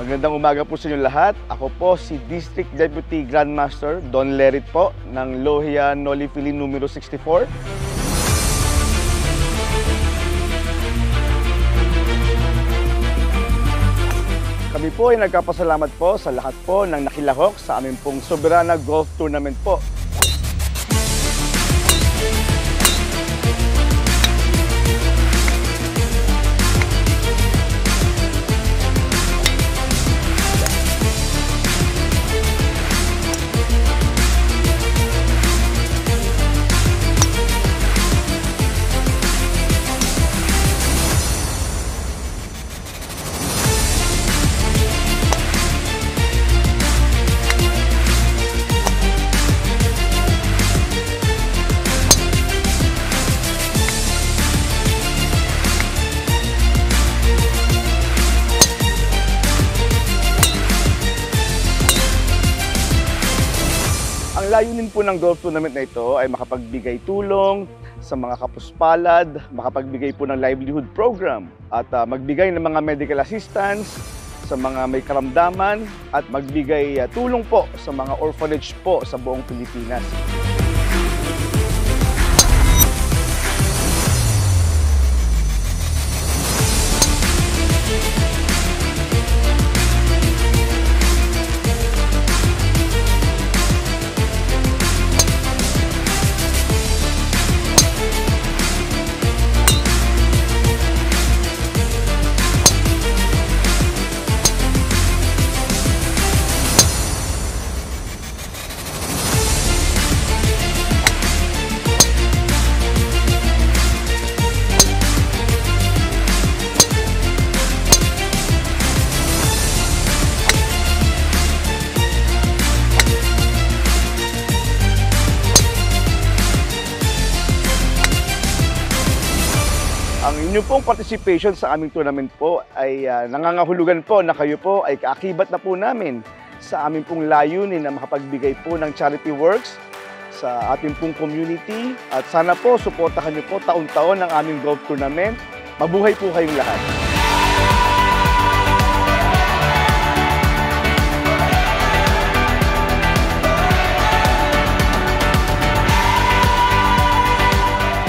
Magandang umaga po sa inyo lahat. Ako po si District Deputy Grandmaster Don Lerit po ng Lohia Nolifili numero 64. Kami po ay nagkapasalamat po sa lahat po ng nakilahok sa aming pong Soberana Golf Tournament po. Ang layunin po ng golf tournament na ito ay makapagbigay tulong sa mga kapuspalad, makapagbigay po ng livelihood program at magbigay ng mga medical assistance sa mga may karamdaman at magbigay tulong po sa mga orphanage po sa buong Pilipinas. Ang inyong pong participation sa aming tournament po ay nangangahulugan po na kayo po ay kaakibat na po namin sa aming pong layunin na makapagbigay po ng charity works sa ating pong community. At sana po suportahan niyo po taon-taon ang aming golf tournament. Mabuhay po kayong lahat!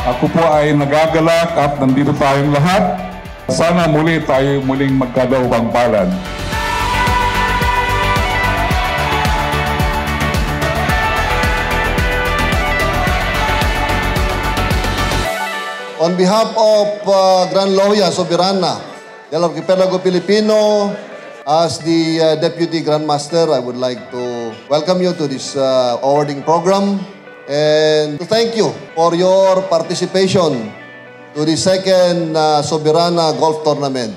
Ako po ay nagagalak at nandito tayong lahat. Sana muli tayo muling magkadaupang palad. On behalf of Grand Lohia Soberana del Archipelago Filipino, as the Deputy Grandmaster, I would like to welcome you to this awarding program and to thank you for your participation to the second Soberana Golf Tournament.